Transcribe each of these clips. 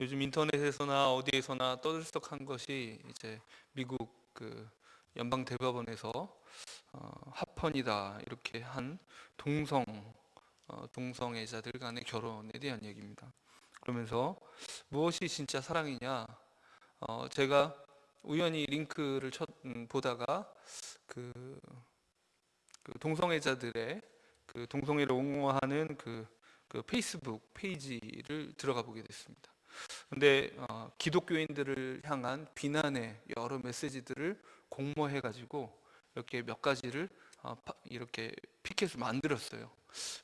요즘 인터넷에서나 어디에서나 떠들썩한 것이 이제 미국 그 연방 대법원에서 합헌이다 이렇게 한 동성애자들 간의 결혼에 대한 얘기입니다. 그러면서 무엇이 진짜 사랑이냐? 제가 우연히 링크를 보다가 그, 그 동성애자들의 그 동성애를 옹호하는 그 페이스북 페이지를 들어가 보게 됐습니다. 근데 기독교인들을 향한 비난의 여러 메시지들을 공모해 가지고 이렇게 몇 가지를 이렇게 피켓을 만들었어요.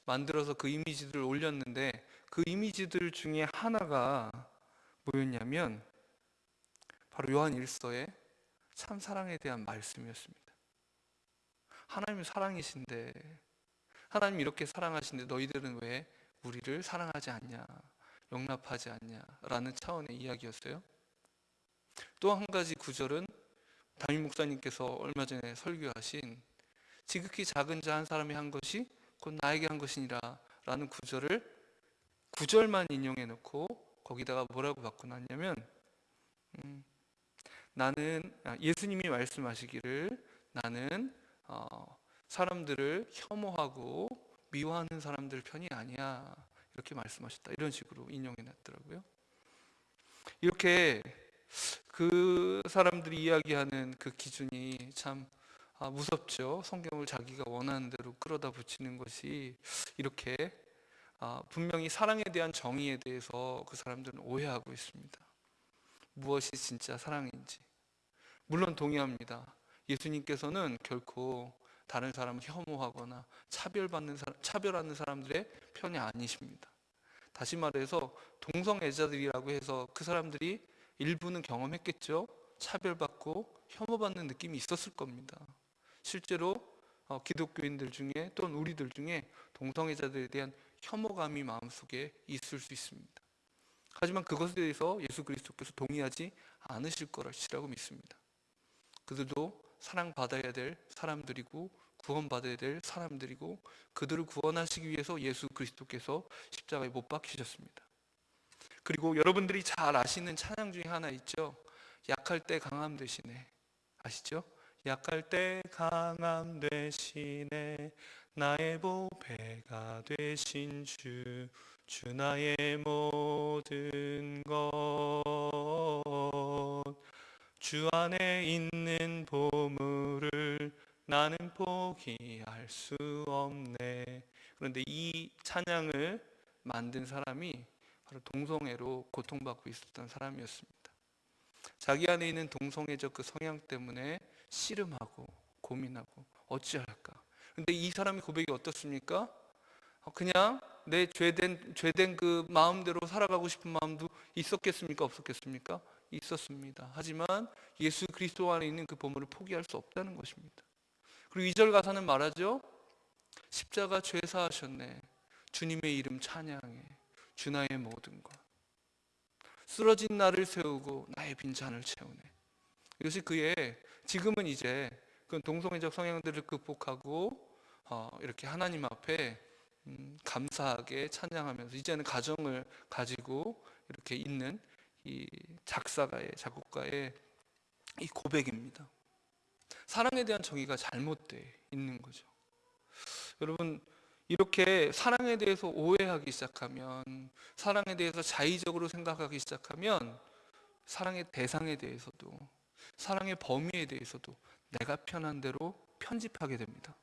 만들어서 그 이미지들을 올렸는데 그 이미지들 중에 하나가 뭐였냐면 바로 요한 1서의 참 사랑에 대한 말씀이었습니다. 하나님은 사랑이신데, 하나님 이렇게 사랑하신데 너희들은 왜 우리를 사랑하지 않냐, 용납하지 않냐 라는 차원의 이야기였어요. 또 한 가지 구절은 담임 목사님께서 얼마 전에 설교하신 지극히 작은 자 한 사람이 한 것이 곧 나에게 한 것이니라 라는 구절만 인용해 놓고 거기다가 뭐라고 바꿔놨냐면 나는 예수님이 말씀하시기를 나는 사람들을 혐오하고 미워하는 사람들 편이 아니야 이렇게 말씀하셨다, 이런 식으로 인용해 놨더라고요. 이렇게 그 사람들이 이야기하는 그 기준이 참 무섭죠. 성경을 자기가 원하는 대로 끌어다 붙이는 것이 이렇게 분명히 사랑에 대한 정의에 대해서 그 사람들은 오해하고 있습니다. 무엇이 진짜 사랑인지. 물론 동의합니다. 예수님께서는 결코 다른 사람을 혐오하거나 차별하는 사람들의 편이 아니십니다. 다시 말해서 동성애자들이라고 해서 그 사람들이 일부는 경험했겠죠. 차별받고 혐오받는 느낌이 있었을 겁니다. 실제로 기독교인들 중에 또는 우리들 중에 동성애자들에 대한 혐오감이 마음속에 있을 수 있습니다. 하지만 그것에 대해서 예수 그리스도께서 동의하지 않으실 것이라고 믿습니다. 그들도 사랑받아야 될 사람들이고 구원받아야 될 사람들이고 그들을 구원하시기 위해서 예수 그리스도께서 십자가에 못 박히셨습니다. 그리고 여러분들이 잘 아시는 찬양 중에 하나 있죠. 약할 때 강함 되시네. 아시죠? 약할 때 강함 되시네 나의 보배가 되신 주 나의 모든 것 주 안에 있는 보물을 나는 포기할 수 없네. 그런데 이 찬양을 만든 사람이 바로 동성애로 고통받고 있었던 사람이었습니다. 자기 안에 있는 동성애적 그 성향 때문에 씨름하고 고민하고 어찌할까. 근데 이 사람의 고백이 어떻습니까? 그냥 내 죄된 그 마음대로 살아가고 싶은 마음도 있었겠습니까? 없었겠습니까? 있었습니다. 하지만 예수 그리스도 안에 있는 그 보물을 포기할 수 없다는 것입니다. 그리고 2절 가사는 말하죠. 십자가 죄 사하셨네. 주님의 이름 찬양해. 주 나의 모든 것. 쓰러진 나를 세우고 나의 빈잔을 채우네. 이것이 그의 지금은 이제 그 동성애적 성향들을 극복하고 이렇게 하나님 앞에 감사하게 찬양하면서 이제는 가정을 가지고 이렇게 있는 이 작곡가의 이 고백입니다. 사랑에 대한 정의가 잘못되어 있는 거죠. 여러분, 이렇게 사랑에 대해서 오해하기 시작하면, 사랑에 대해서 자의적으로 생각하기 시작하면 사랑의 대상에 대해서도, 사랑의 범위에 대해서도 내가 편한 대로 편집하게 됩니다.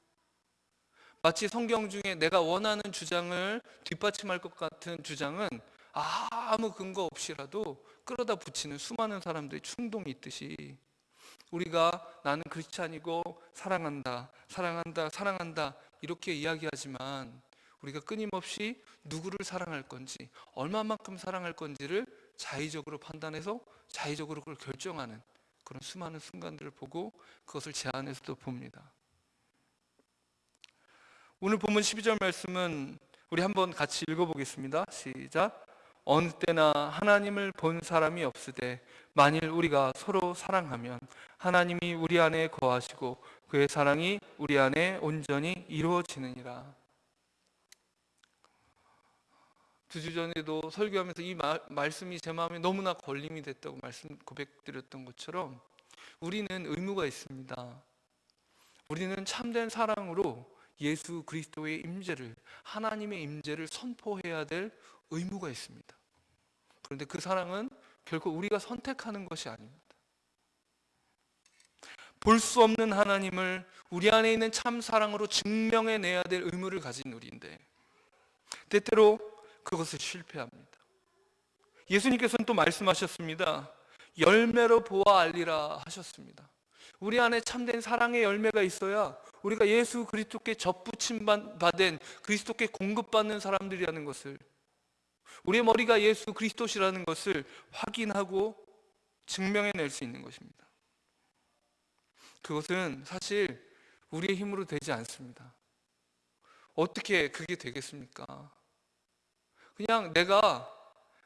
마치 성경 중에 내가 원하는 주장을 뒷받침할 것 같은 주장은 아무 근거 없이라도 끌어다 붙이는 수많은 사람들의 충동이 있듯이, 우리가 나는 크리스찬이고 사랑한다, 사랑한다, 사랑한다 이렇게 이야기하지만 우리가 끊임없이 누구를 사랑할 건지, 얼마만큼 사랑할 건지를 자의적으로 판단해서 자의적으로 그걸 결정하는 그런 수많은 순간들을 보고 그것을 제 안에서도 봅니다. 오늘 본문 12절 말씀은 우리 한번 같이 읽어보겠습니다. 시작. 어느 때나 하나님을 본 사람이 없으되 만일 우리가 서로 사랑하면 하나님이 우리 안에 거하시고 그의 사랑이 우리 안에 온전히 이루어지느니라. 두 주 전에도 설교하면서 이 말씀이 제 마음에 너무나 걸림이 됐다고 말씀 고백드렸던 것처럼 우리는 의무가 있습니다. 우리는 참된 사랑으로 예수 그리스도의 임재를, 하나님의 임재를 선포해야 될 의무가 있습니다. 그런데 그 사랑은 결코 우리가 선택하는 것이 아닙니다. 볼 수 없는 하나님을 우리 안에 있는 참 사랑으로 증명해내야 될 의무를 가진 우리인데 때때로 그것을 실패합니다. 예수님께서는 또 말씀하셨습니다. 열매로 보아 알리라 하셨습니다. 우리 안에 참된 사랑의 열매가 있어야 우리가 예수 그리스도께 접붙임 받은, 그리스도께 공급받는 사람들이라는 것을, 우리의 머리가 예수 그리스도시라는 것을 확인하고 증명해낼 수 있는 것입니다. 그것은 사실 우리의 힘으로 되지 않습니다. 어떻게 그게 되겠습니까? 그냥 내가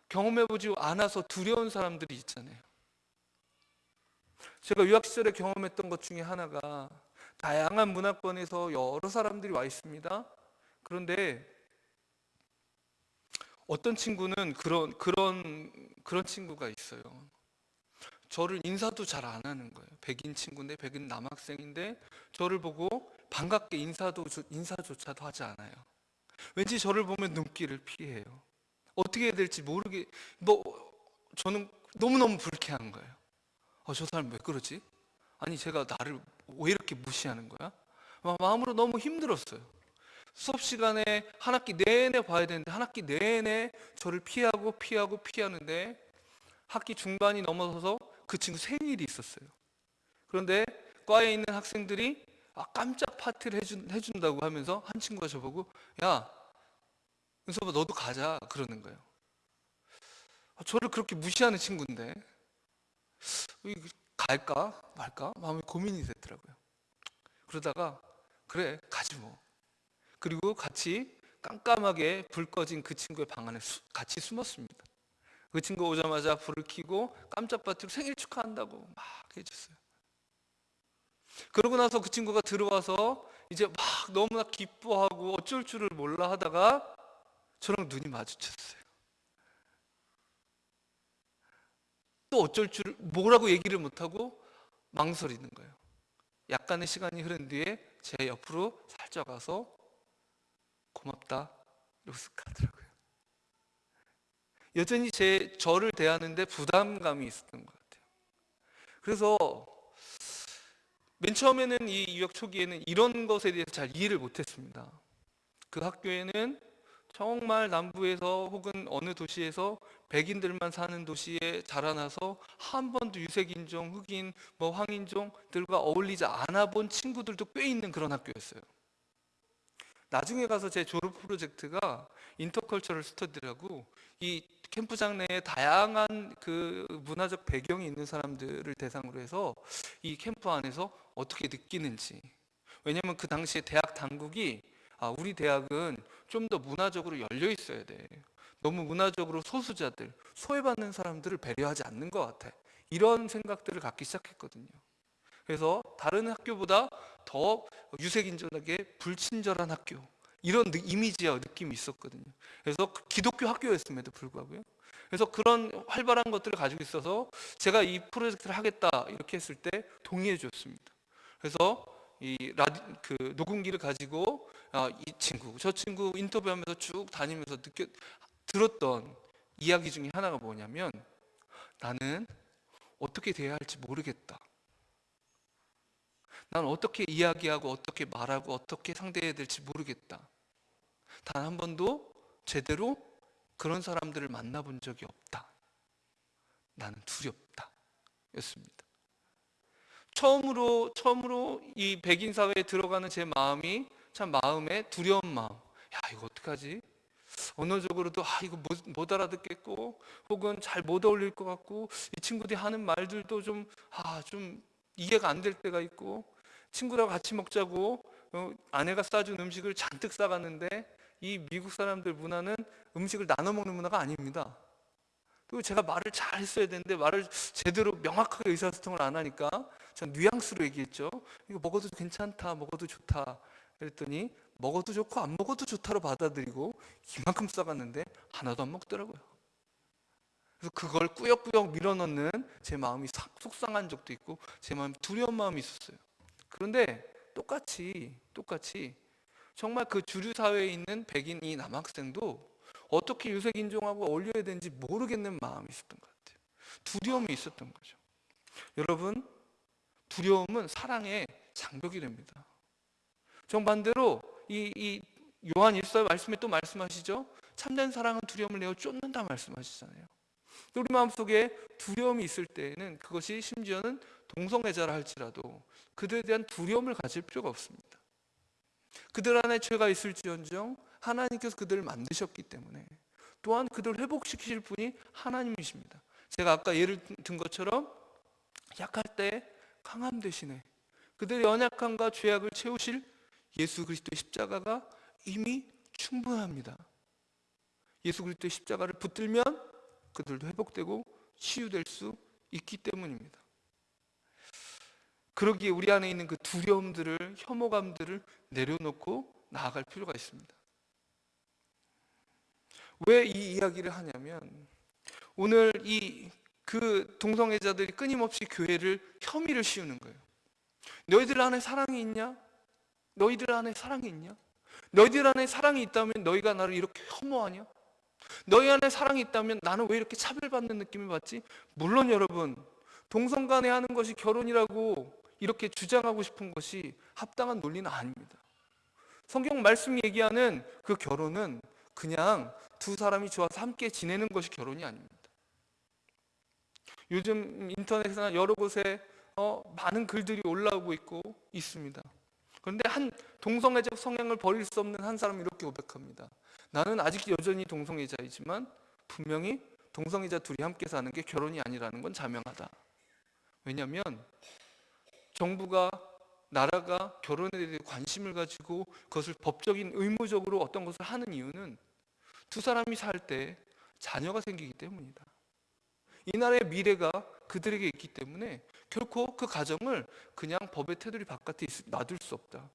경험해보지 않아서 두려운 사람들이 있잖아요. 제가 유학 시절에 경험했던 것 중에 하나가, 다양한 문화권에서 여러 사람들이 와 있습니다. 그런데 어떤 친구는 그런 친구가 있어요. 저를 인사도 잘 안 하는 거예요. 백인 친구인데, 백인 남학생인데 저를 보고 반갑게 인사조차도 하지 않아요. 왠지 저를 보면 눈길을 피해요. 어떻게 해야 될지 저는 너무너무 불쾌한 거예요. 저 사람 왜 그러지? 아니, 제가 나를 왜 이렇게 무시하는 거야? 마음으로 너무 힘들었어요. 수업 시간에 한 학기 내내 봐야 되는데 한 학기 내내 저를 피하는데 학기 중반이 넘어서서 그 친구 생일이 있었어요. 그런데 과에 있는 학생들이 깜짝 파티를 해준다고 하면서 한 친구가 저보고, 야, 은섭아 너도 가자 그러는 거예요. 저를 그렇게 무시하는 친구인데 갈까 말까 마음이 고민이 되더라고요. 그러다가 그래 가지 뭐. 그리고 같이 깜깜하게 불 꺼진 그 친구의 방 안에 같이 숨었습니다. 그 친구 오자마자 불을 켜고 깜짝 파티로 생일 축하한다고 막 해줬어요. 그러고 나서 그 친구가 들어와서 이제 막 너무나 기뻐하고 어쩔 줄을 몰라 하다가 저랑 눈이 마주쳤어요. 또 어쩔 줄 뭐라고 얘기를 못하고 망설이는 거예요. 약간의 시간이 흐른 뒤에 제 옆으로 살짝 와서 고맙다 이러고 쓱 가더라고요. 여전히 저를 대하는데 부담감이 있었던 것 같아요. 그래서 맨 처음에는 이 유학 초기에는 이런 것에 대해서 잘 이해를 못했습니다. 그 학교에는 정말 남부에서 혹은 어느 도시에서 백인들만 사는 도시에 자라나서 한 번도 유색인종, 흑인, 황인종들과 어울리지 않아 본 친구들도 꽤 있는 그런 학교였어요. 나중에 가서 제 졸업 프로젝트가 인터컬처럴 스터디라고 이 캠프장 내에 다양한 그 문화적 배경이 있는 사람들을 대상으로 해서 이 캠프 안에서 어떻게 느끼는지, 왜냐하면 그 당시에 대학 당국이 우리 대학은 좀 더 문화적으로 열려 있어야 돼, 너무 문화적으로 소수자들, 소외받는 사람들을 배려하지 않는 것 같아, 이런 생각들을 갖기 시작했거든요. 그래서 다른 학교보다 더 유색인종에게 불친절한 학교, 이런 이미지와 느낌이 있었거든요. 그래서 기독교 학교였음에도 불구하고요. 그래서 그런 활발한 것들을 가지고 있어서 제가 이 프로젝트를 하겠다 이렇게 했을 때 동의해 줬습니다. 그래서 그 녹음기를 가지고 이 친구 저 친구 인터뷰하면서 쭉 다니면서 들었던 이야기 중에 하나가 뭐냐면, 나는 어떻게 대해야 할지 모르겠다, 난 어떻게 이야기하고 어떻게 말하고 어떻게 상대해야 될지 모르겠다, 단 한 번도 제대로 그런 사람들을 만나본 적이 없다, 나는 두렵다 였습니다. 처음으로 이 백인 사회에 들어가는 제 마음이 참 마음에 두려운 마음, 이거 어떡하지? 언어적으로도 이거 못 알아듣겠고, 혹은 잘 못 어울릴 것 같고, 이 친구들이 하는 말들도 좀 이해가 안 될 때가 있고, 친구랑 같이 먹자고 아내가 싸준 음식을 잔뜩 싸갔는데 이 미국 사람들 문화는 음식을 나눠 먹는 문화가 아닙니다. 그리고 제가 말을 잘 했어야 되는데 말을 제대로 명확하게 의사소통을 안 하니까 전 뉘앙스로 얘기했죠. 이거 먹어도 괜찮다, 먹어도 좋다 그랬더니 먹어도 좋고 안 먹어도 좋다로 받아들이고 이만큼 싸갔는데 하나도 안 먹더라고요. 그래서 그걸 꾸역꾸역 밀어넣는 제 마음이 속상한 적도 있고 제 마음이 두려운 마음이 있었어요. 그런데 똑같이 정말 그 주류 사회에 있는 백인 이 남학생도 어떻게 유색 인종하고 어울려야 되는지 모르겠는 마음이 있었던 것 같아요. 두려움이 있었던 거죠. 여러분, 두려움은 사랑의 장벽이 됩니다. 정반대로 이 요한 1서 말씀에 또 말씀하시죠. 참된 사랑은 두려움을 내어 쫓는다 말씀하시잖아요. 우리 마음속에 두려움이 있을 때에는 그것이 심지어는 동성애자라 할지라도 그들에 대한 두려움을 가질 필요가 없습니다. 그들 안에 죄가 있을지언정 하나님께서 그들을 만드셨기 때문에 또한 그들을 회복시키실 분이 하나님이십니다. 제가 아까 예를 든 것처럼 약할 때 강함 대신에 그들의 연약함과 죄악을 채우실 예수 그리스도의 십자가가 이미 충분합니다. 예수 그리스도의 십자가를 붙들면 그들도 회복되고 치유될 수 있기 때문입니다. 그러기에 우리 안에 있는 그 두려움들을, 혐오감들을 내려놓고 나아갈 필요가 있습니다. 왜 이 이야기를 하냐면 오늘 그 동성애자들이 끊임없이 교회를 혐의를 씌우는 거예요. 너희들 안에 사랑이 있냐? 너희들 안에 사랑이 있냐? 너희들 안에 사랑이 있다면 너희가 나를 이렇게 혐오하냐? 너희 안에 사랑이 있다면 나는 왜 이렇게 차별받는 느낌을 받지? 물론 여러분, 동성 간에 하는 것이 결혼이라고 이렇게 주장하고 싶은 것이 합당한 논리는 아닙니다. 성경 말씀이 얘기하는 그 결혼은 그냥 두 사람이 좋아서 함께 지내는 것이 결혼이 아닙니다. 요즘 인터넷이나 여러 곳에 많은 글들이 올라오고 있고 있습니다. 그런데 한 동성애적 성향을 버릴 수 없는 한 사람은 이렇게 고백합니다. 나는 아직 여전히 동성애자이지만 분명히 동성애자 둘이 함께 사는 게 결혼이 아니라는 건 자명하다. 왜냐하면 정부가 나라가 결혼에 대해 관심을 가지고 그것을 법적인 의무적으로 어떤 것을 하는 이유는 두 사람이 살 때 자녀가 생기기 때문이다. 이 나라의 미래가 그들에게 있기 때문에 결코 그 가정을 그냥 법의 테두리 바깥에 놔둘 수 없다.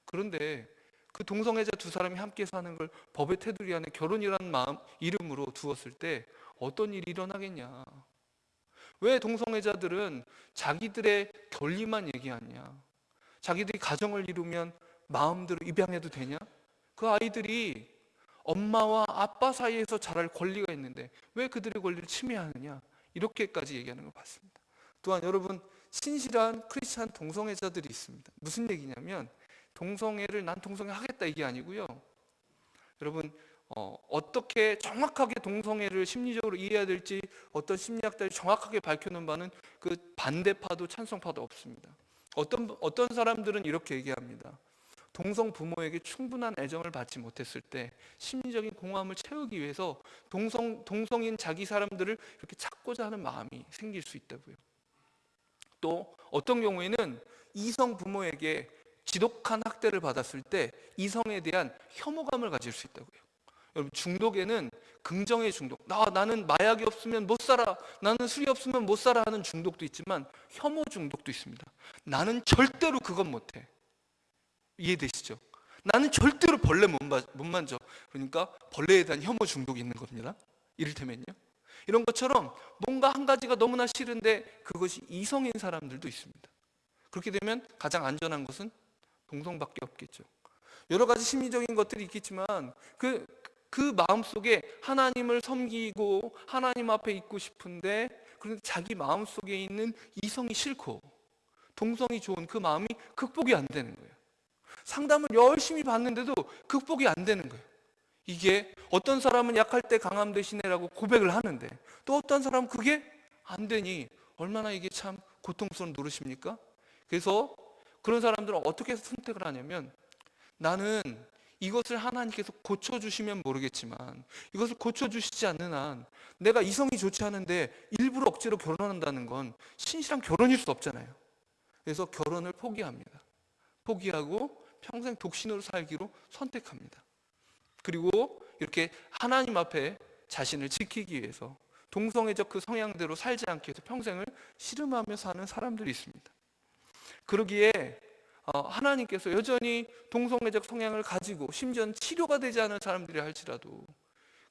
그런데 그 동성애자 두 사람이 함께 사는 걸 법의 테두리 안에 결혼이라는 이름으로 두었을 때 어떤 일이 일어나겠냐? 왜 동성애자들은 자기들의 권리만 얘기하냐? 자기들이 가정을 이루면 마음대로 입양해도 되냐? 그 아이들이 엄마와 아빠 사이에서 자랄 권리가 있는데 왜 그들의 권리를 침해하느냐? 이렇게까지 얘기하는 걸 봤습니다. 또한 여러분, 신실한 크리스찬 동성애자들이 있습니다. 무슨 얘기냐면 동성애를 난 동성애 하겠다 이게 아니고요. 여러분, 어떻게 정확하게 동성애를 심리적으로 이해해야 될지 어떤 심리학자들이 정확하게 밝혀놓은 바는 그 반대파도 찬성파도 없습니다. 어떤 사람들은 이렇게 얘기합니다. 동성 부모에게 충분한 애정을 받지 못했을 때 심리적인 공허함을 채우기 위해서 동성인 자기 사람들을 이렇게 찾고자 하는 마음이 생길 수 있다고요. 또 어떤 경우에는 이성 부모에게 지독한 학대를 받았을 때 이성에 대한 혐오감을 가질 수 있다고요. 여러분, 중독에는 긍정의 중독, 나는 마약이 없으면 못 살아, 나는 술이 없으면 못 살아 하는 중독도 있지만 혐오 중독도 있습니다. 나는 절대로 그건 못해. 이해되시죠? 나는 절대로 벌레 못 만져. 그러니까 벌레에 대한 혐오 중독이 있는 겁니다. 이를테면요, 이런 것처럼 뭔가 한 가지가 너무나 싫은데 그것이 이성인 사람들도 있습니다. 그렇게 되면 가장 안전한 것은 동성밖에 없겠죠. 여러 가지 심리적인 것들이 있겠지만 그 마음속에 하나님을 섬기고 하나님 앞에 있고 싶은데 그런데 자기 마음속에 있는 이성이 싫고 동성이 좋은 그 마음이 극복이 안 되는 거예요. 상담을 열심히 받는데도 극복이 안 되는 거예요. 이게 어떤 사람은 약할 때 강함 대신에라고 고백을 하는데 또 어떤 사람은 그게 안 되니 얼마나 이게 참 고통스러운 노릇입니까? 그래서 그런 사람들은 어떻게 선택을 하냐면 나는 이것을 하나님께서 고쳐주시면 모르겠지만 이것을 고쳐주시지 않는 한 내가 이성이 좋지 않은데 일부러 억지로 결혼한다는 건 신실한 결혼일 수 없잖아요. 그래서 결혼을 포기합니다. 포기하고 평생 독신으로 살기로 선택합니다. 그리고 이렇게 하나님 앞에 자신을 지키기 위해서 동성애적 그 성향대로 살지 않기 위해서 평생을 씨름하며 사는 사람들이 있습니다. 그러기에 하나님께서 여전히 동성애적 성향을 가지고 심지어는 치료가 되지 않은 사람들이 할지라도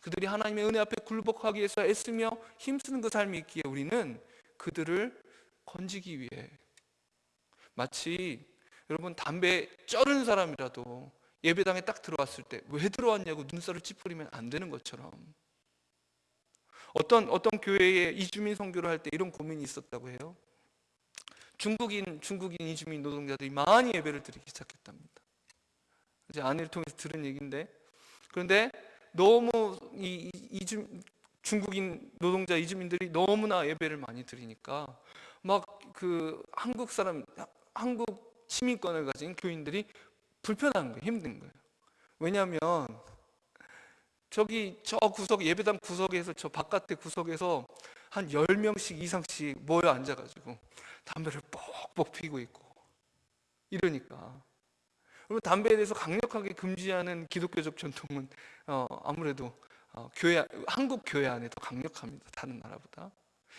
그들이 하나님의 은혜 앞에 굴복하기 위해서 애쓰며 힘쓰는 그 삶이 있기에 우리는 그들을 건지기 위해, 마치 여러분 담배 쩌는 사람이라도 예배당에 딱 들어왔을 때 왜 들어왔냐고 눈살을 찌푸리면 안 되는 것처럼, 어떤 교회에 이주민 선교를 할 때 이런 고민이 있었다고 해요. 중국인 이주민 노동자들이 많이 예배를 드리기 시작했답니다. 이제 아내를 통해서 들은 얘기인데, 그런데 너무 중국인 노동자 이주민들이 너무나 예배를 많이 드리니까 막 그 한국 시민권을 가진 교인들이 불편한 거예요. 힘든 거예요. 왜냐하면 저 구석, 예배당 구석에서 저 바깥에 구석에서 한 10명씩 이상씩 모여 앉아가지고 담배를 뻑뻑 피고 있고 이러니까, 그리고 담배에 대해서 강력하게 금지하는 기독교적 전통은 아무래도 한국 교회 안에 더 강력합니다. 다른 나라보다.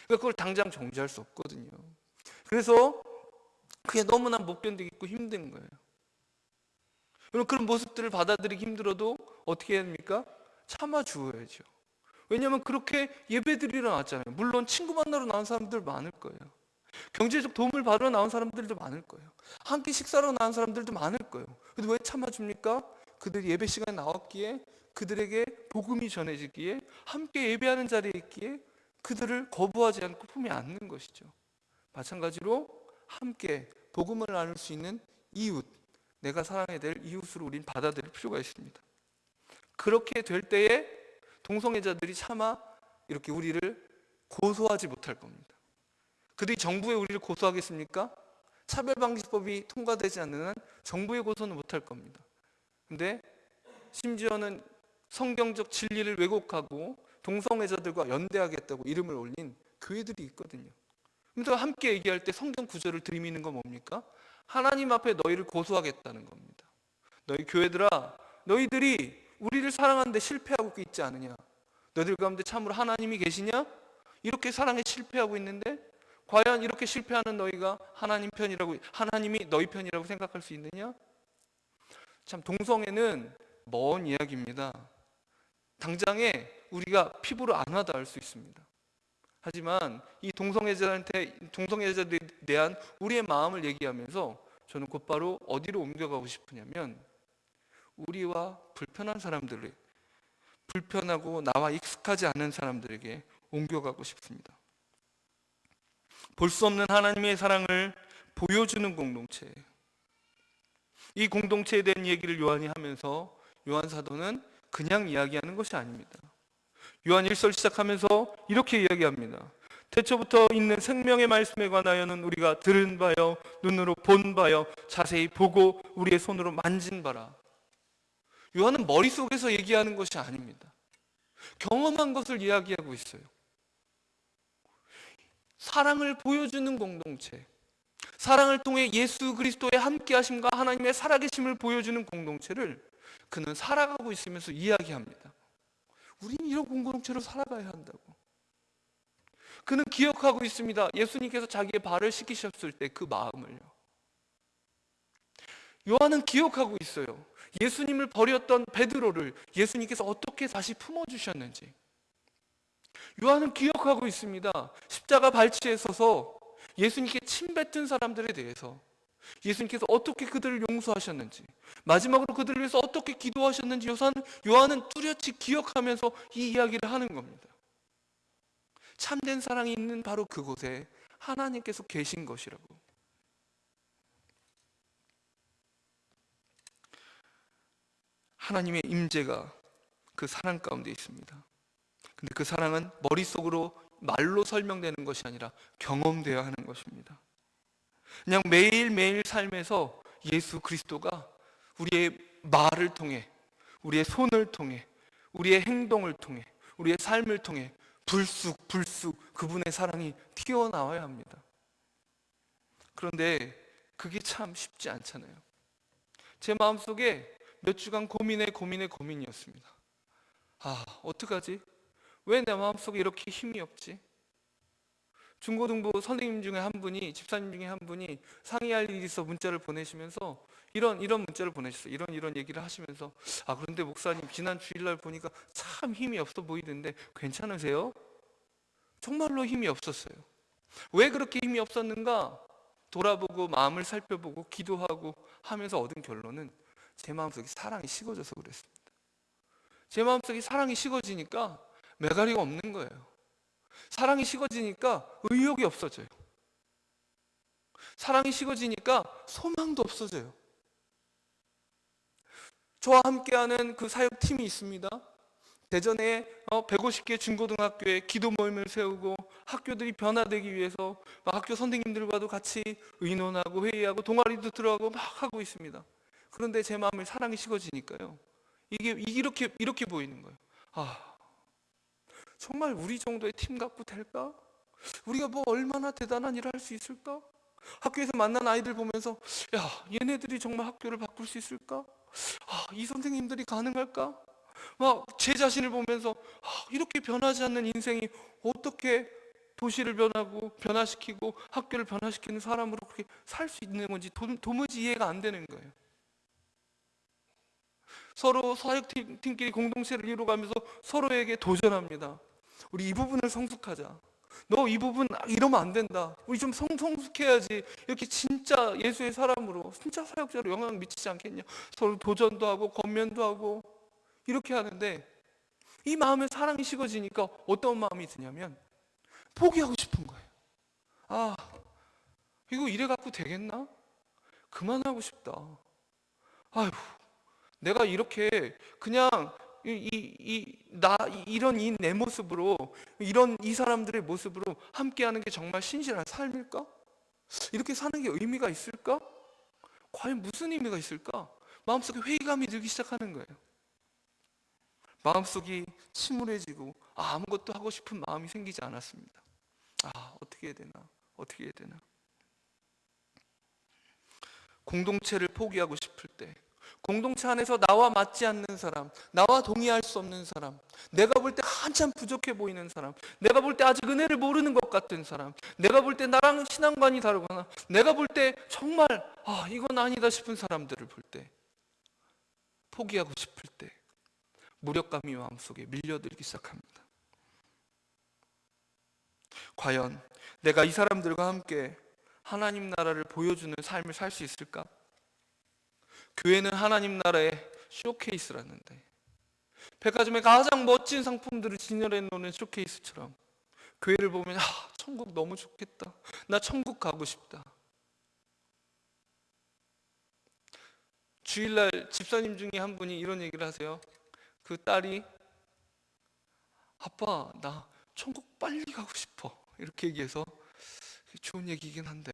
그러니까 그걸 당장 정지할 수 없거든요. 그래서 그게 너무나 못 견디겠고 힘든 거예요. 여러분, 그런 모습들을 받아들이기 힘들어도 어떻게 해야 됩니까? 참아주어야죠. 왜냐하면 그렇게 예배드리러 나왔잖아요. 물론 친구 만나러 나온 사람들 많을 거예요. 경제적 도움을 받으러 나온 사람들도 많을 거예요. 함께 식사로 나온 사람들도 많을 거예요. 근데 왜 참아줍니까? 그들이 예배 시간에 나왔기에, 그들에게 복음이 전해지기에, 함께 예배하는 자리에 있기에 그들을 거부하지 않고 품에 안는 것이죠. 마찬가지로 함께 복음을 나눌 수 있는 이웃, 내가 사랑해야 될 이웃으로 우린 받아들일 필요가 있습니다. 그렇게 될 때에 동성애자들이 차마 이렇게 우리를 고소하지 못할 겁니다. 그들이 정부에 우리를 고소하겠습니까? 차별방지법이 통과되지 않는 한 정부에 고소는 못할 겁니다. 근데 심지어는 성경적 진리를 왜곡하고 동성애자들과 연대하겠다고 이름을 올린 교회들이 있거든요. 그래서 함께 얘기할 때 성경 구절을 들이미는 건 뭡니까? 하나님 앞에 너희를 고소하겠다는 겁니다. 너희 교회들아, 너희들이 우리를 사랑하는데 실패하고 있지 않느냐? 너희들 가운데 참으로 하나님이 계시냐? 이렇게 사랑에 실패하고 있는데 과연 이렇게 실패하는 너희가 하나님이 너희 편이라고 생각할 수 있느냐? 참, 동성애는 먼 이야기입니다. 당장에 우리가 피부로 안 와닿을 수 있습니다. 하지만 이 동성애자들에 대한 우리의 마음을 얘기하면서 저는 곧바로 어디로 옮겨가고 싶으냐면, 우리와 불편한 사람들을, 불편하고 나와 익숙하지 않은 사람들에게 옮겨가고 싶습니다. 볼 수 없는 하나님의 사랑을 보여주는 공동체, 이 공동체에 대한 얘기를 요한이 하면서 요한 사도는 그냥 이야기하는 것이 아닙니다. 요한 1설 시작하면서 이렇게 이야기합니다. 태초부터 있는 생명의 말씀에 관하여는 우리가 들은 바요, 눈으로 본 바요, 자세히 보고 우리의 손으로 만진 바라. 요한은 머릿속에서 얘기하는 것이 아닙니다. 경험한 것을 이야기하고 있어요. 사랑을 보여주는 공동체, 사랑을 통해 예수 그리스도의 함께하심과 하나님의 살아계심을 보여주는 공동체를 그는 살아가고 있으면서 이야기합니다. 우리는 이런 공동체로 살아가야 한다고. 그는 기억하고 있습니다. 예수님께서 자기의 발을 씻기셨을 때 그 마음을요. 요한은 기억하고 있어요. 예수님을 버렸던 베드로를 예수님께서 어떻게 다시 품어주셨는지. 요한은 기억하고 있습니다. 십자가 발치에 서서 예수님께 침뱉은 사람들에 대해서 예수님께서 어떻게 그들을 용서하셨는지, 마지막으로 그들을 위해서 어떻게 기도하셨는지 요한은 뚜렷이 기억하면서 이 이야기를 하는 겁니다. 참된 사랑이 있는 바로 그곳에 하나님께서 계신 것이라고. 하나님의 임재가 그 사랑 가운데 있습니다. 근데 그 사랑은 머릿속으로 말로 설명되는 것이 아니라 경험되어야 하는 것입니다. 그냥 매일매일 삶에서 예수 그리스도가 우리의 말을 통해, 우리의 손을 통해, 우리의 행동을 통해, 우리의 삶을 통해 불쑥 그분의 사랑이 튀어나와야 합니다. 그런데 그게 참 쉽지 않잖아요. 제 마음속에 몇 주간 고민이었습니다. 어떡하지? 왜 내 마음속에 이렇게 힘이 없지? 중고등부 선생님 중에 한 분이, 집사님 중에 한 분이 상의할 일이 있어 문자를 보내시면서 이런 문자를 보내셨어요. 이런 얘기를 하시면서, 그런데 목사님 지난 주일날 보니까 참 힘이 없어 보이던데 괜찮으세요? 정말로 힘이 없었어요. 왜 그렇게 힘이 없었는가? 돌아보고 마음을 살펴보고 기도하고 하면서 얻은 결론은 제 마음속에 사랑이 식어져서 그랬습니다. 제 마음속에 사랑이 식어지니까 매가리가 없는 거예요. 사랑이 식어지니까 의욕이 없어져요. 사랑이 식어지니까 소망도 없어져요. 저와 함께하는 그 사역팀이 있습니다. 대전에 150개 중고등학교에 기도 모임을 세우고 학교들이 변화되기 위해서 학교 선생님들과도 같이 의논하고 회의하고 동아리도 들어가고 막 하고 있습니다. 그런데 제 마음에 사랑이 식어지니까요, 이게 이렇게 보이는 거예요. 정말 우리 정도의 팀 갖고 될까? 우리가 뭐 얼마나 대단한 일을 할 수 있을까? 학교에서 만난 아이들 보면서, 야, 얘네들이 정말 학교를 바꿀 수 있을까? 이 선생님들이 가능할까? 막 제 자신을 보면서, 이렇게 변하지 않는 인생이 어떻게 도시를 변화시키고 학교를 변화시키는 사람으로 그렇게 살 수 있는 건지 도무지 이해가 안 되는 거예요. 서로 사역팀끼리 공동체를 이루어가면서 서로에게 도전합니다. 우리 이 부분을 성숙하자. 너 이 부분 이러면 안 된다. 우리 좀 성숙해야지. 이렇게 진짜 예수의 사람으로, 진짜 사역자로 영향 미치지 않겠냐. 서로 도전도 하고 권면도 하고 이렇게 하는데, 이 마음에 사랑이 식어지니까 어떤 마음이 드냐면 포기하고 싶은 거예요. 이거 이래 갖고 되겠나? 그만하고 싶다. 아휴, 내가 이렇게 그냥 이런 내 모습으로, 이런 이 사람들의 모습으로 함께하는 게 정말 신실한 삶일까? 이렇게 사는 게 의미가 있을까? 과연 무슨 의미가 있을까? 마음속에 회의감이 들기 시작하는 거예요. 마음속이 침울해지고 아무것도 하고 싶은 마음이 생기지 않았습니다. 어떻게 해야 되나? 어떻게 해야 되나? 공동체를 포기하고 싶을 때, 공동체 안에서 나와 맞지 않는 사람, 나와 동의할 수 없는 사람, 내가 볼 때 한참 부족해 보이는 사람, 내가 볼 때 아직 은혜를 모르는 것 같은 사람, 내가 볼 때 나랑 신앙관이 다르거나, 내가 볼 때 정말 이건 아니다 싶은 사람들을 볼 때, 포기하고 싶을 때 무력감이 마음속에 밀려들기 시작합니다. 과연 내가 이 사람들과 함께 하나님 나라를 보여주는 삶을 살 수 있을까? 교회는 하나님 나라의 쇼케이스라는데, 백화점에 가장 멋진 상품들을 진열해 놓는 쇼케이스처럼 교회를 보면 천국 너무 좋겠다, 나 천국 가고 싶다. 주일날 집사님 중에 한 분이 이런 얘기를 하세요. 그 딸이, 아빠 나 천국 빨리 가고 싶어, 이렇게 얘기해서, 좋은 얘기긴 한데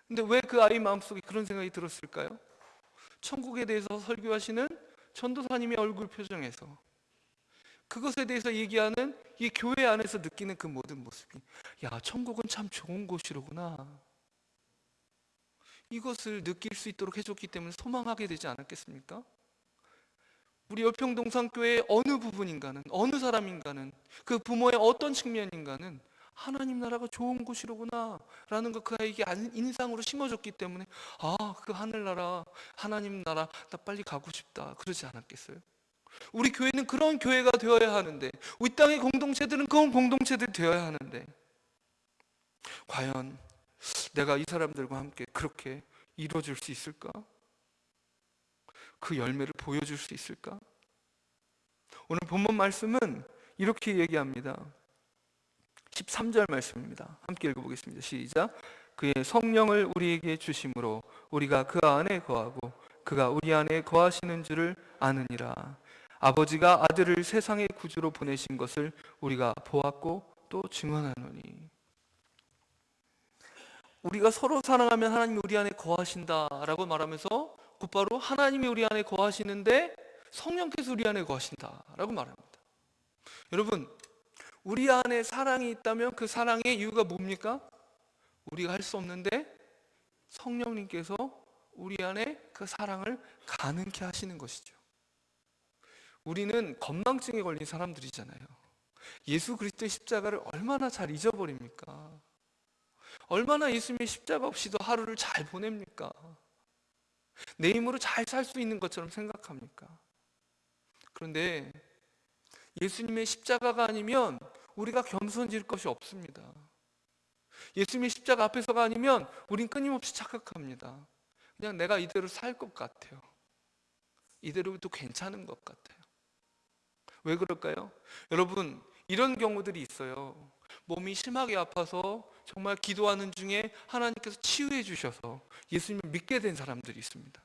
근데 왜 그 아이 마음속에 그런 생각이 들었을까요? 천국에 대해서 설교하시는 전도사님의 얼굴 표정에서, 그것에 대해서 얘기하는 이 교회 안에서 느끼는 그 모든 모습이, 야, 천국은 참 좋은 곳이로구나, 이것을 느낄 수 있도록 해줬기 때문에 소망하게 되지 않았겠습니까? 우리 열평동산교회의 어느 부분인가는, 어느 사람인가는, 그 부모의 어떤 측면인가는 하나님 나라가 좋은 곳이로구나 라는 거 그 아이에게 인상으로 심어줬기 때문에, 그 하늘나라, 하나님 나라 나 빨리 가고 싶다, 그러지 않았겠어요? 우리 교회는 그런 교회가 되어야 하는데, 우리 땅의 공동체들은 그런 공동체들이 되어야 하는데, 과연 내가 이 사람들과 함께 그렇게 이루어질 수 있을까? 그 열매를 보여줄 수 있을까? 오늘 본문 말씀은 이렇게 얘기합니다. 13절 말씀입니다. 함께 읽어보겠습니다. 시작. 그의 성령을 우리에게 주심으로 우리가 그 안에 거하고 그가 우리 안에 거하시는 줄을 아느니라. 아버지가 아들을 세상의 구주로 보내신 것을 우리가 보았고 또 증언하노니. 우리가 서로 사랑하면 하나님이 우리 안에 거하신다라고 말하면서 곧바로 하나님이 우리 안에 거하시는데 성령께서 우리 안에 거하신다라고 말합니다. 여러분, 우리 안에 사랑이 있다면 그 사랑의 이유가 뭡니까? 우리가 할 수 없는데 성령님께서 우리 안에 그 사랑을 가능케 하시는 것이죠. 우리는 건망증에 걸린 사람들이잖아요. 예수 그리스도의 십자가를 얼마나 잘 잊어버립니까? 얼마나 예수님의 십자가 없이도 하루를 잘 보냅니까? 내 힘으로 잘 살 수 있는 것처럼 생각합니까? 그런데 예수님의 십자가가 아니면 우리가 겸손해질 것이 없습니다. 예수님의 십자가 앞에서가 아니면 우린 끊임없이 착각합니다. 그냥 내가 이대로 살 것 같아요. 이대로도 괜찮은 것 같아요. 왜 그럴까요? 여러분, 이런 경우들이 있어요. 몸이 심하게 아파서 정말 기도하는 중에 하나님께서 치유해 주셔서 예수님을 믿게 된 사람들이 있습니다.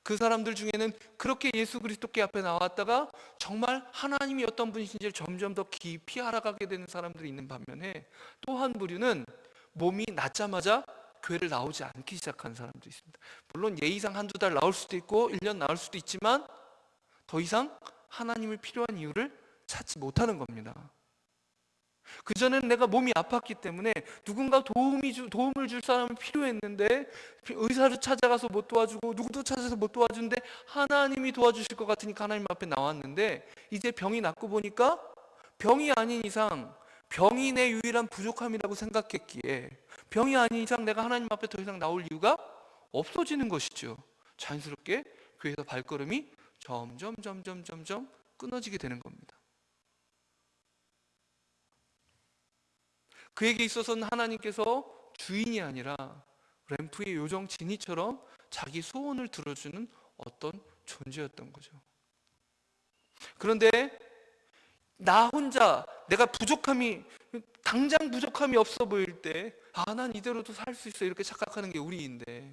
그 사람들 중에는 그렇게 예수 그리스도께 앞에 나왔다가 정말 하나님이 어떤 분이신지를 점점 더 깊이 알아가게 되는 사람들이 있는 반면에, 또 한 부류는 몸이 낫자마자 교회를 나오지 않기 시작한 사람도 있습니다. 물론 예의상 한두 달 나올 수도 있고 1년 나올 수도 있지만 더 이상 하나님을 필요한 이유를 찾지 못하는 겁니다. 그전에는 내가 몸이 아팠기 때문에 누군가 도움을 줄 사람이 필요했는데 의사를 찾아가서 못 도와주고 누구도 찾아서 못 도와주는데 하나님이 도와주실 것 같으니까 하나님 앞에 나왔는데, 이제 병이 낫고 보니까 병이 아닌 이상, 병이 내 유일한 부족함이라고 생각했기에 병이 아닌 이상 내가 하나님 앞에 더 이상 나올 이유가 없어지는 것이죠. 자연스럽게 교회에서 발걸음이 점점 끊어지게 되는 겁니다. 그에게 있어서는 하나님께서 주인이 아니라 램프의 요정 지니처럼 자기 소원을 들어주는 어떤 존재였던 거죠. 그런데 나 혼자 내가 당장 부족함이 없어 보일 때, 난 이대로도 살 수 있어, 이렇게 착각하는 게 우리인데,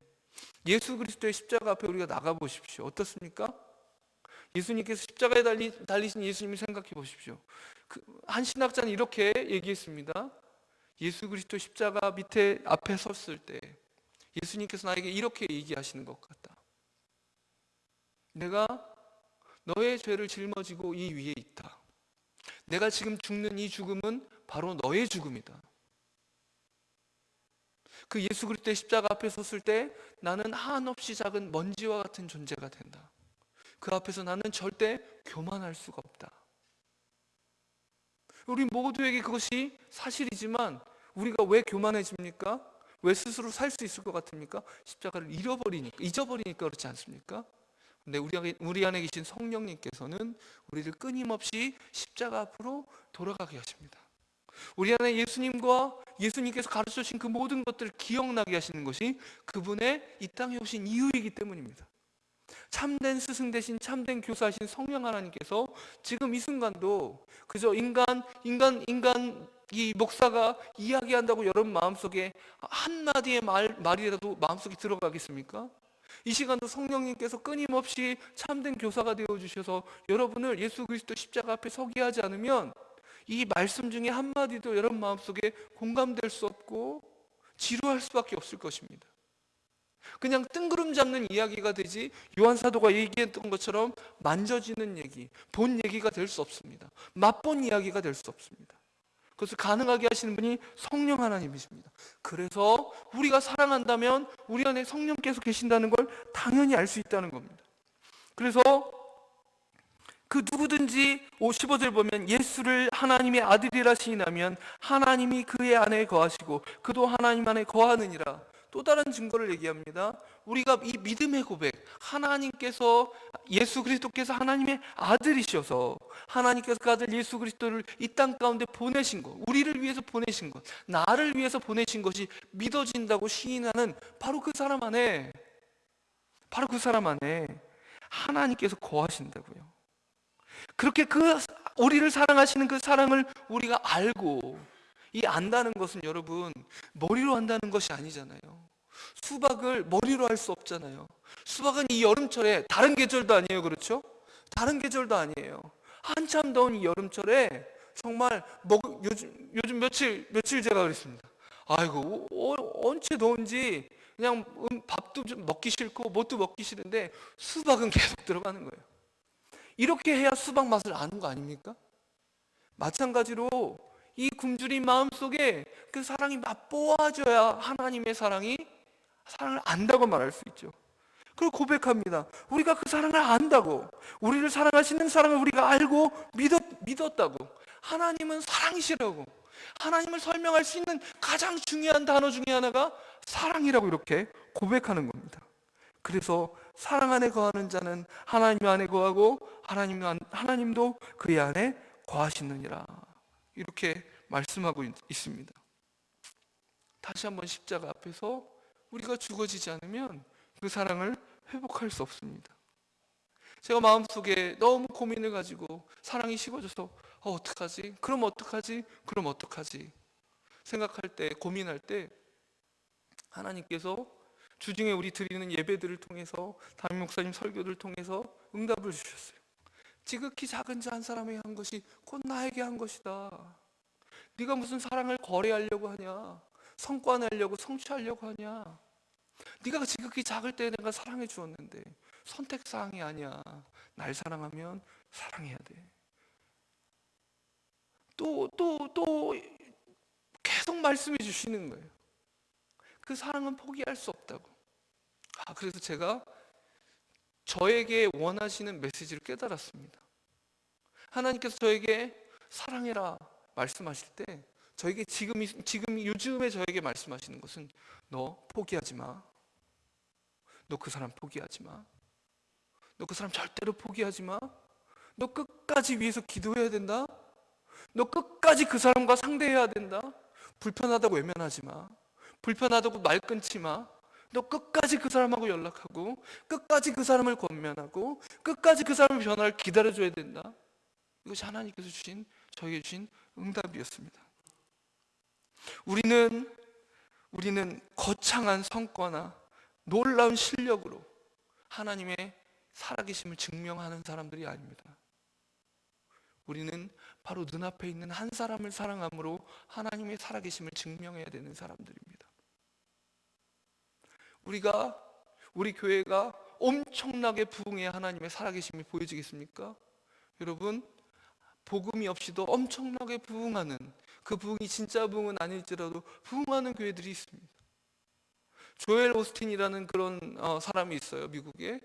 예수 그리스도의 십자가 앞에 우리가 나가보십시오. 어떻습니까? 예수님께서 십자가에 달리신 예수님을 생각해 보십시오. 한 신학자는 이렇게 얘기했습니다. 예수 그리스도 십자가 밑에 앞에 섰을 때 예수님께서 나에게 이렇게 얘기하시는 것 같다. 내가 너의 죄를 짊어지고 이 위에 있다. 내가 지금 죽는 이 죽음은 바로 너의 죽음이다. 그 예수 그리스도의 십자가 앞에 섰을 때 나는 한없이 작은 먼지와 같은 존재가 된다. 그 앞에서 나는 절대 교만할 수가 없다. 우리 모두에게 그것이 사실이지만 우리가 왜 교만해집니까? 왜 스스로 살 수 있을 것 같습니까? 십자가를 잊어버리니까 그렇지 않습니까? 근데 우리 안에 계신 성령님께서는 우리를 끊임없이 십자가 앞으로 돌아가게 하십니다. 우리 안에 예수님께서 가르쳐 주신 그 모든 것들을 기억나게 하시는 것이 그분의 이 땅에 오신 이유이기 때문입니다. 참된 스승 대신 참된 교사이신 성령 하나님께서 지금 이 순간도 그저 이 목사가 이야기한다고 여러분 마음속에 한마디의 말이라도 마음속에 들어가겠습니까? 이 시간도 성령님께서 끊임없이 참된 교사가 되어주셔서 여러분을 예수 그리스도 십자가 앞에 서게 하지 않으면 이 말씀 중에 한마디도 여러분 마음속에 공감될 수 없고 지루할 수밖에 없을 것입니다. 그냥 뜬구름 잡는 이야기가 되지, 요한 사도가 얘기했던 것처럼 만져지는 얘기, 본 얘기가 될 수 없습니다. 맛본 이야기가 될 수 없습니다. 그것을 가능하게 하시는 분이 성령 하나님이십니다. 그래서 우리가 사랑한다면 우리 안에 성령께서 계신다는 걸 당연히 알 수 있다는 겁니다. 그래서 그 누구든지 15절 보면 예수를 하나님의 아들이라 시인하면 하나님이 그의 안에 거하시고 그도 하나님 안에 거하느니라. 또 다른 증거를 얘기합니다. 우리가 이 믿음의 고백, 예수 그리스도께서 하나님의 아들이셔서 하나님께서 그 아들 예수 그리스도를 이 땅 가운데 보내신 것, 우리를 위해서 보내신 것, 나를 위해서 보내신 것이 믿어진다고 시인하는 바로 그 사람 안에 하나님께서 거하신다고요. 그렇게 우리를 사랑하시는 그 사랑을 우리가 알고, 이 안다는 것은 여러분 머리로 안다는 것이 아니잖아요. 수박을 머리로 할 수 없잖아요. 수박은 이 여름철에, 다른 계절도 아니에요, 그렇죠? 다른 계절도 아니에요. 한참 더운 이 여름철에 정말 요즘 며칠 제가 그랬습니다. 아이고 언제 더운지 그냥 밥도 좀 먹기 싫고 뭣도 먹기 싫은데 수박은 계속 들어가는 거예요. 이렇게 해야 수박 맛을 아는 거 아닙니까? 마찬가지로 이 굶주린 마음속에 그 사랑이 맛보아져야 하나님의 사랑을 안다고 말할 수 있죠. 그리고 고백합니다. 우리가 그 사랑을 안다고, 우리를 사랑하시는 사랑을 우리가 알고 믿었다고, 하나님은 사랑이시라고. 하나님을 설명할 수 있는 가장 중요한 단어 중에 하나가 사랑이라고 이렇게 고백하는 겁니다. 그래서 사랑 안에 거하는 자는 하나님 안에 거하고 하나님도 그의 안에 거하시느니라, 이렇게 말씀하고 있습니다. 다시 한번 십자가 앞에서 우리가 죽어지지 않으면 그 사랑을 회복할 수 없습니다. 제가 마음속에 너무 고민을 가지고 사랑이 식어져서 어떡하지? 그럼 어떡하지? 그럼 어떡하지? 생각할 때, 고민할 때 하나님께서 주중에 우리 드리는 예배들을 통해서, 담임 목사님 설교를 통해서 응답을 주셨어요. 지극히 작은 자 한 사람에게 한 것이 곧 나에게 한 것이다. 네가 무슨 사랑을 거래하려고 하냐? 성과 내려고, 성취하려고 하냐? 네가 지극히 작을 때 내가 사랑해 주었는데 선택사항이 아니야. 날 사랑하면 사랑해야 돼. 또 계속 말씀해 주시는 거예요. 그 사랑은 포기할 수 없다고. 그래서 제가 저에게 원하시는 메시지를 깨달았습니다. 하나님께서 저에게 사랑해라 말씀하실 때, 저에게 지금 요즘에 저에게 말씀하시는 것은 너 포기하지 마. 너 그 사람 포기하지 마. 너 그 사람 절대로 포기하지 마. 너 끝까지 위해서 기도해야 된다. 너 끝까지 그 사람과 상대해야 된다. 불편하다고 외면하지 마. 불편하다고 말 끊지 마. 너 끝까지 그 사람하고 연락하고, 끝까지 그 사람을 권면하고, 끝까지 그 사람의 변화를 기다려줘야 된다. 이것이 하나님께서 저에게 주신 응답이었습니다. 우리는 거창한 성과나 놀라운 실력으로 하나님의 살아계심을 증명하는 사람들이 아닙니다. 우리는 바로 눈앞에 있는 한 사람을 사랑함으로 하나님의 살아계심을 증명해야 되는 사람들입니다. 우리 교회가 엄청나게 부흥해야 하나님의 살아계심이 보여지겠습니까? 여러분, 복음이 없이도 엄청나게 부흥하는, 그 부흥이 진짜 부흥은 아닐지라도 부흥하는 교회들이 있습니다. 조엘 오스틴이라는 그런 사람이 있어요, 미국에.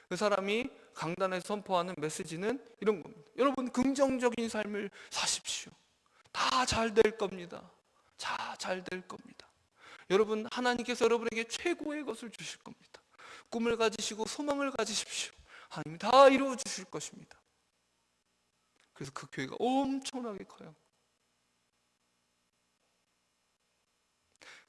그 사람이 강단에서 선포하는 메시지는 이런 겁니다. 여러분, 긍정적인 삶을 사십시오. 다 잘 될 겁니다. 잘 될 겁니다. 여러분, 하나님께서 여러분에게 최고의 것을 주실 겁니다. 꿈을 가지시고 소망을 가지십시오. 하나님이 다 이루어 주실 것입니다. 그래서 그 교회가 엄청나게 커요.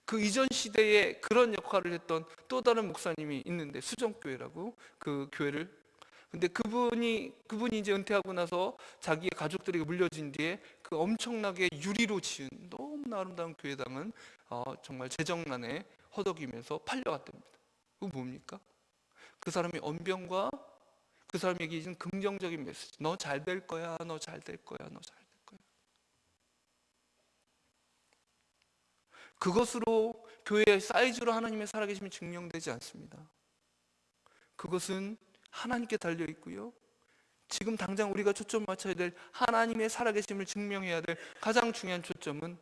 그 이전 시대에 그런 역할을 했던 또 다른 목사님이 있는데, 수정교회라고, 그 교회를, 근데 그분이 이제 은퇴하고 나서 자기의 가족들에게 물려진 뒤에 그 엄청나게 유리로 지은 너무나 아름다운 교회당은 정말 재정난에 허덕이면서 팔려갔답니다. 그거 뭡니까? 그 사람의 언변과 그 사람에게 준 긍정적인 메시지, 너 잘 될 거야, 너 잘 될 거야, 너 잘 될 거야. 그것으로 교회의 사이즈로 하나님의 살아계심이 증명되지 않습니다. 그것은 하나님께 달려 있고요, 지금 당장 우리가 초점 맞춰야 될 하나님의 살아계심을 증명해야 될 가장 중요한 초점은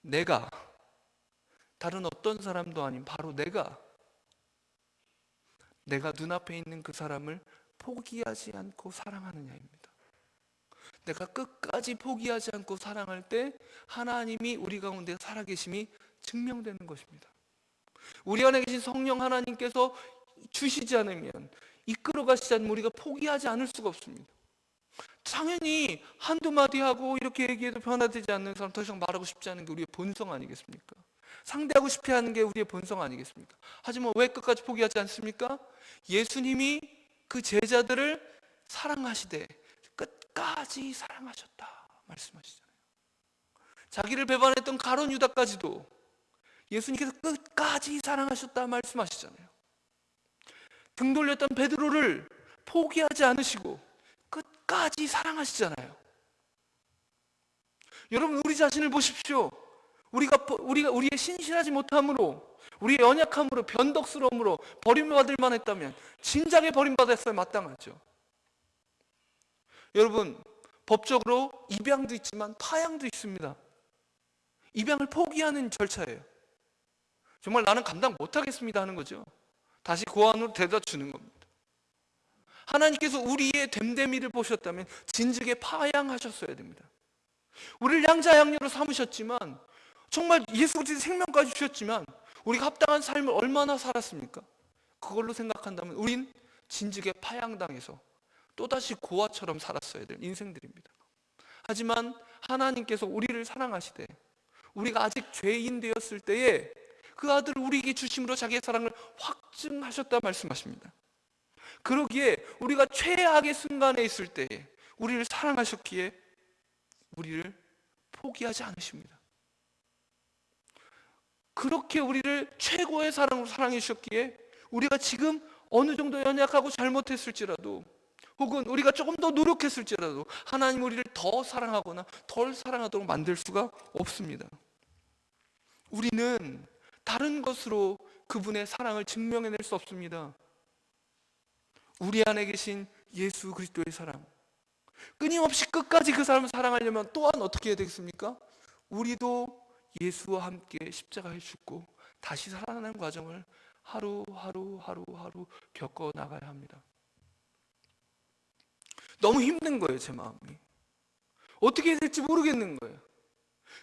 내가, 다른 어떤 사람도 아닌 바로 내가 눈앞에 있는 그 사람을 포기하지 않고 사랑하느냐입니다. 내가 끝까지 포기하지 않고 사랑할 때 하나님이 우리 가운데 살아계심이 증명되는 것입니다. 우리 안에 계신 성령 하나님께서 주시지 않으면, 이끌어 가시지 않으면 우리가 포기하지 않을 수가 없습니다. 당연히 한두 마디 하고 이렇게 얘기해도 변화되지 않는 사람, 더 이상 말하고 싶지 않은 게 우리의 본성 아니겠습니까? 상대하고 싶어 하는 게 우리의 본성 아니겠습니까? 하지만 왜 끝까지 포기하지 않습니까? 예수님이 그 제자들을 사랑하시되 끝까지 사랑하셨다 말씀하시잖아요. 자기를 배반했던 가룟 유다까지도 예수님께서 끝까지 사랑하셨다 말씀하시잖아요. 등 돌렸던 베드로를 포기하지 않으시고 끝까지 사랑하시잖아요. 여러분, 우리 자신을 보십시오. 우리의 신실하지 못함으로, 우리의 연약함으로, 변덕스러움으로 버림받을 만했다면 진작에 버림받았어야 마땅하죠. 여러분, 법적으로 입양도 있지만 파양도 있습니다. 입양을 포기하는 절차예요. 정말 나는 감당 못하겠습니다 하는 거죠. 다시 고안으로 데려다 주는 겁니다. 하나님께서 우리의 됨됨이를 보셨다면 진즉에 파양하셨어야 됩니다. 우리를 양자 양녀로 삼으셨지만, 정말 예수 그리스도의 생명까지 주셨지만 우리가 합당한 삶을 얼마나 살았습니까? 그걸로 생각한다면 우린 진즉에 파양당해서 또다시 고아처럼 살았어야 될 인생들입니다. 하지만 하나님께서 우리를 사랑하시되 우리가 아직 죄인 되었을 때에 그 아들을 우리에게 주심으로 자기의 사랑을 확증하셨다 말씀하십니다. 그러기에 우리가 최악의 순간에 있을 때에 우리를 사랑하셨기에 우리를 포기하지 않으십니다. 그렇게 우리를 최고의 사랑으로 사랑해 주셨기에 우리가 지금 어느 정도 연약하고 잘못했을지라도, 혹은 우리가 조금 더 노력했을지라도 하나님 우리를 더 사랑하거나 덜 사랑하도록 만들 수가 없습니다. 우리는 다른 것으로 그분의 사랑을 증명해낼 수 없습니다. 우리 안에 계신 예수 그리스도의 사랑, 끊임없이 끝까지 그 사람을 사랑하려면 또한 어떻게 해야 되겠습니까? 우리도 예수와 함께 십자가에 죽고 다시 살아나는 과정을 하루하루 겪어 나가야 합니다. 너무 힘든 거예요. 제 마음이 어떻게 해야 될지 모르겠는 거예요.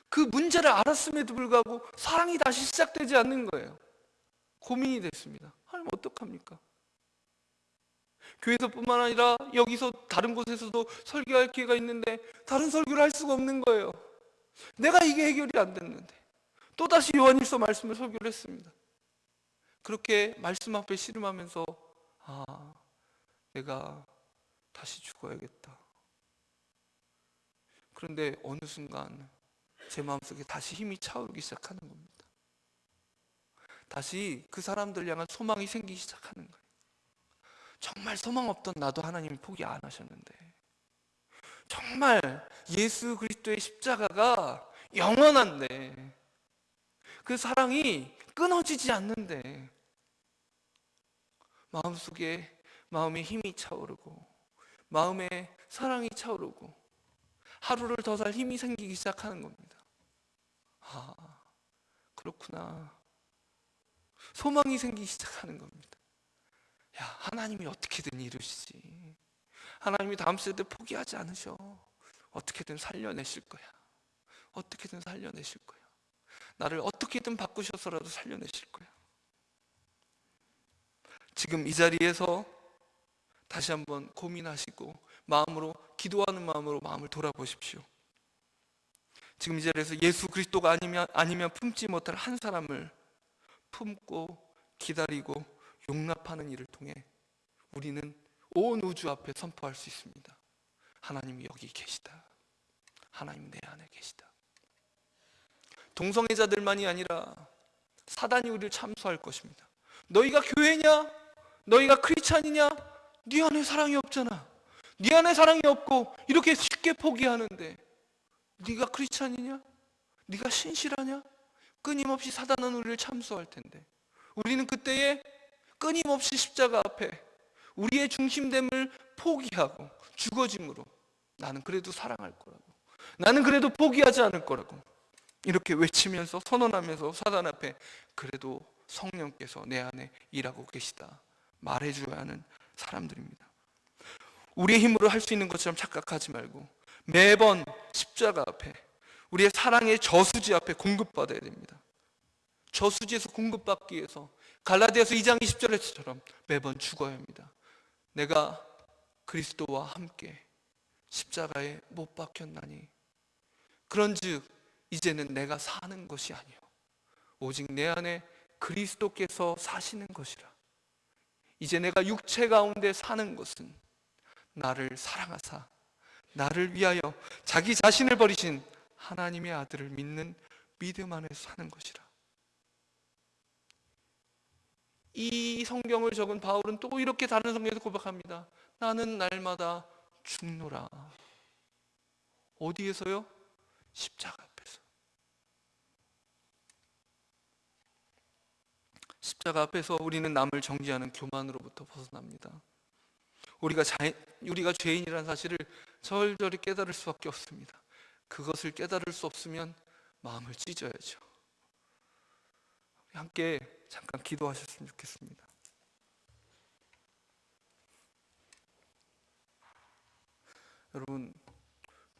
그 문제를 알았음에도 불구하고 사랑이 다시 시작되지 않는 거예요. 고민이 됐습니다. 하나님 어떡합니까? 교회에서뿐만 아니라 여기서 다른 곳에서도 설교할 기회가 있는데 다른 설교를 할 수가 없는 거예요. 내가 이게 해결이 안 됐는데 또다시 요한일서 말씀을 설교를 했습니다. 그렇게 말씀 앞에 씨름하면서 내가 다시 죽어야겠다. 그런데 어느 순간 제 마음속에 다시 힘이 차오르기 시작하는 겁니다. 다시 그 사람들 향한 소망이 생기기 시작하는 거예요. 정말 소망 없던 나도 하나님이 포기 안 하셨는데, 정말 예수 그리스도의 십자가가 영원한데, 그 사랑이 끊어지지 않는데 마음에 힘이 차오르고 마음에 사랑이 차오르고 하루를 더 살 힘이 생기기 시작하는 겁니다. 그렇구나. 소망이 생기기 시작하는 겁니다. 하나님이 어떻게든 이루시지. 하나님이 다음 세대 포기하지 않으셔. 어떻게든 살려내실 거야. 어떻게든 살려내실 거야. 나를 어떻게든 바꾸셔서라도 살려내실 거야. 지금 이 자리에서 다시 한번 고민하시고 기도하는 마음으로 마음을 돌아보십시오. 지금 이 자리에서 예수 그리스도가 아니면 품지 못할 한 사람을 품고 기다리고 용납하는 일을 통해 우리는 온 우주 앞에 선포할 수 있습니다. 하나님이 여기 계시다. 하나님 내 안에 계시다. 동성애자들만이 아니라 사단이 우리를 참소할 것입니다. 너희가 교회냐? 너희가 크리스찬이냐? 네 안에 사랑이 없잖아. 네 안에 사랑이 없고 이렇게 쉽게 포기하는데 네가 크리스찬이냐? 네가 신실하냐? 끊임없이 사단은 우리를 참소할 텐데, 우리는 그때에 끊임없이 십자가 앞에 우리의 중심됨을 포기하고 죽어짐으로 나는 그래도 사랑할 거라고, 나는 그래도 포기하지 않을 거라고 이렇게 외치면서 선언하면서 사단 앞에 그래도 성령께서 내 안에 일하고 계시다 말해줘야 하는 사람들입니다. 우리의 힘으로 할 수 있는 것처럼 착각하지 말고 매번 십자가 앞에 우리의 사랑의 저수지 앞에 공급받아야 됩니다. 저수지에서 공급받기 위해서 갈라디아서 2장 20절에서처럼 매번 죽어야 합니다. 내가 그리스도와 함께 십자가에 못 박혔나니 그런즉 이제는 내가 사는 것이 아니요 오직 내 안에 그리스도께서 사시는 것이라. 이제 내가 육체 가운데 사는 것은 나를 사랑하사 나를 위하여 자기 자신을 버리신 하나님의 아들을 믿는 믿음 안에서 사는 것이라. 이 성경을 적은 바울은 또 이렇게 다른 성경에서 고백합니다. 나는 날마다 죽노라. 어디에서요? 십자가 앞에서. 십자가 앞에서 우리는 남을 정죄하는 교만으로부터 벗어납니다. 우리가 죄인이라는 사실을 절절히 깨달을 수밖에 없습니다. 그것을 깨달을 수 없으면 마음을 찢어야죠. 함께 잠깐 기도하셨으면 좋겠습니다.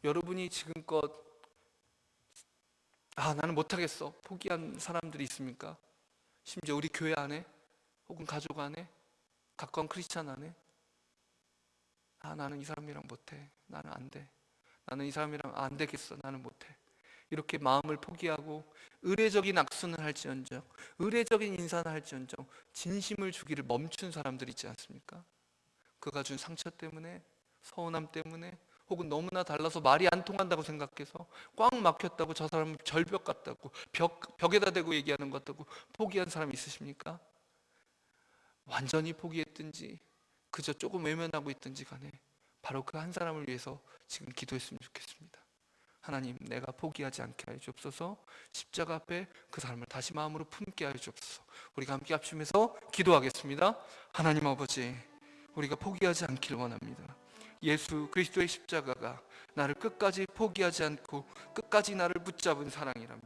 여러분이 지금껏 나는 못하겠어, 포기한 사람들이 있습니까? 심지어 우리 교회 안에 혹은 가족 안에, 가까운 크리스찬 안에 나는 이 사람이랑 못해, 나는 안 돼, 나는 이 사람이랑 안 되겠어, 나는 못해, 이렇게 마음을 포기하고 의례적인 악수는 할지언정, 의례적인 인사는 할지언정 진심을 주기를 멈춘 사람들 있지 않습니까? 그가 준 상처 때문에, 서운함 때문에, 혹은 너무나 달라서 말이 안 통한다고 생각해서, 꽉 막혔다고, 저 사람은 절벽 같다고, 벽에다 대고 얘기하는 것 같다고 포기한 사람 있으십니까? 완전히 포기했든지 그저 조금 외면하고 있든지 간에 바로 그 한 사람을 위해서 지금 기도했으면 좋겠습니다. 하나님, 내가 포기하지 않게 하여 주옵소서. 십자가 앞에 그 사람을 다시 마음으로 품게 하여 주옵소서. 우리가 함께 합심해서 기도하겠습니다. 하나님 아버지, 우리가 포기하지 않길 원합니다. 예수 그리스도의 십자가가 나를 끝까지 포기하지 않고 끝까지 나를 붙잡은 사랑이라면,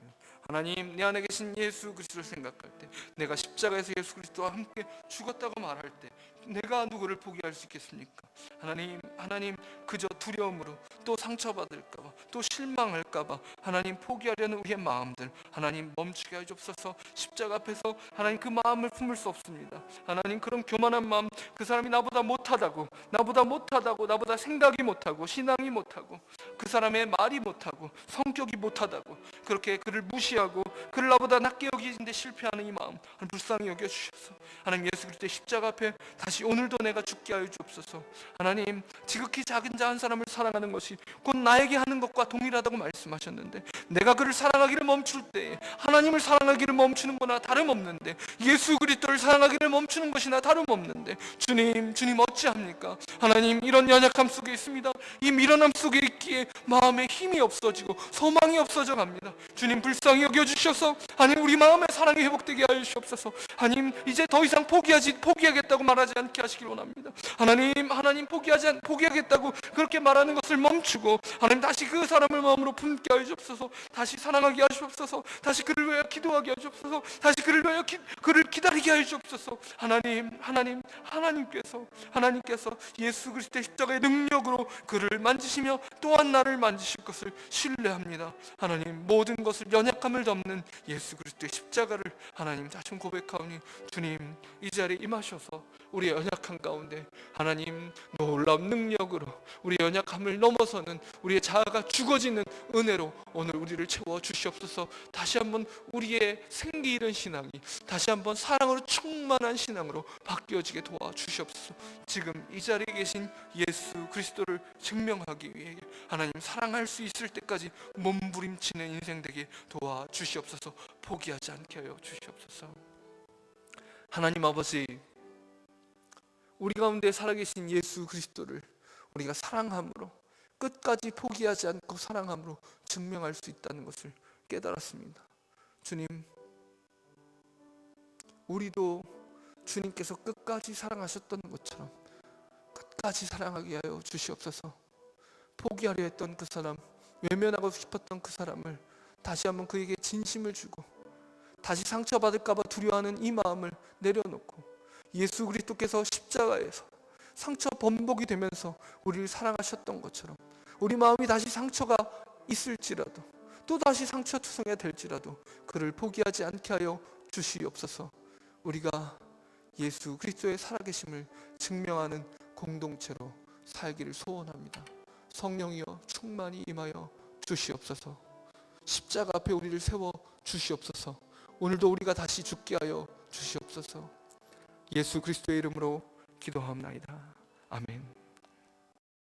하나님, 내 안에 계신 예수 그리스도를 생각할 때, 내가 십자가에서 예수 그리스도와 함께 죽었다고 말할 때 내가 누구를 포기할 수 있겠습니까? 하나님, 그저 두려움으로 또 상처받을까봐, 또 실망할까봐 하나님 포기하려는 우리의 마음들 하나님 멈추게 하여 주옵소서. 십자가 앞에서 하나님 그 마음을 품을 수 없습니다. 하나님, 그런 교만한 마음, 그 사람이 나보다 못하다고, 나보다 생각이 못하고, 신앙이 못하고, 그 사람의 말이 못하고, 성격이 못하다고 그렇게 그를 무시하고 그를 나보다 낮게 여기는데 실패하는 이 마음 하나님 불쌍히 여겨주셔서, 하나님 예수 그리스도의 십자가 앞에 다시 오늘도 내가 죽게 하여 주옵소서. 하나님, 지극히 작은 자 한 사람을 사랑하는 것이 곧 나에게 하는 것과 동일하다고 말씀하셨는데, 내가 그를 사랑하기를 멈출 때 하나님을 사랑하기를 멈추는 거나 다름없는데, 예수 그리스도를 사랑하기를 멈추는 것이나 다름없는데, 주님 어찌합니까? 하나님, 이런 연약함 속에 있습니다. 이 미련함 속에 있기에 마음에 힘이 없어지고 소망이 없어져 갑니다. 주님 불쌍히 여겨주셔서 하나님 우리 마음의 사랑이 회복되게 하여 주옵소서. 하나님, 이제 더 이상 포기하겠다고 말하지 않게 하시길 원합니다. 하나님 포기하겠다고 그렇게 말하는 것을 멈추고, 하나님 다시 그 사람을 마음으로 품게 하여 주옵소서. 다시 사랑하게 하시옵소서. 다시 그를 위하여 기도하게 하시옵소서. 다시 그를 위하여 그를 기다리게 하여 주옵소서. 하나님께서 예수 그리스도의 십자가의 능력으로 그를 만지시며 또한 나를 만지실 것을 신뢰합니다. 하나님, 모든 것을 연약함을 덮는 예수 그리스도의 십자가를 하나님 다시 고백하오니, 주님 이 자리에 임하셔서 우리의 연약함 가운데 하나님 놀라운 능력으로 우리의 연약함을 넘어서는 우리의 자아가 죽어지는 은혜로 오늘 우리를 채워 주시옵소서. 다시 한번 우리의 생기 잃은 신앙이 다시 한번 사랑으로 충만한 신앙으로 바뀌어지게 도와주시옵소서. 지금 이 자리에 계신 예수 그리스도를 증명하기 위해 하나님 사랑할 수 있을 때까지 몸부림치는 인생 되게 도와주시옵소서. 포기하지 않게 하여 주시옵소서. 하나님 아버지, 우리 가운데 살아계신 예수 그리스도를 우리가 사랑함으로, 끝까지 포기하지 않고 사랑함으로 증명할 수 있다는 것을 깨달았습니다. 주님, 우리도 주님께서 끝까지 사랑하셨던 것처럼 끝까지 사랑하게 하여 주시옵소서. 포기하려 했던 그 사람, 외면하고 싶었던 그 사람을 다시 한번 그에게 진심을 주고, 다시 상처받을까봐 두려워하는 이 마음을 내려놓고, 예수 그리스도께서 십자가에서 상처 번복이 되면서 우리를 사랑하셨던 것처럼 우리 마음이 다시 상처가 있을지라도, 또 다시 상처투성이 될지라도 그를 포기하지 않게 하여 주시옵소서. 우리가 예수 그리스도의 살아계심을 증명하는 공동체로 살기를 소원합니다. 성령이여 충만히 임하여 주시옵소서. 십자가 앞에 우리를 세워 주시옵소서. 오늘도 우리가 다시 죽게 하여 주시옵소서. 예수 그리스도의 이름으로 기도하옵나이다. 아멘.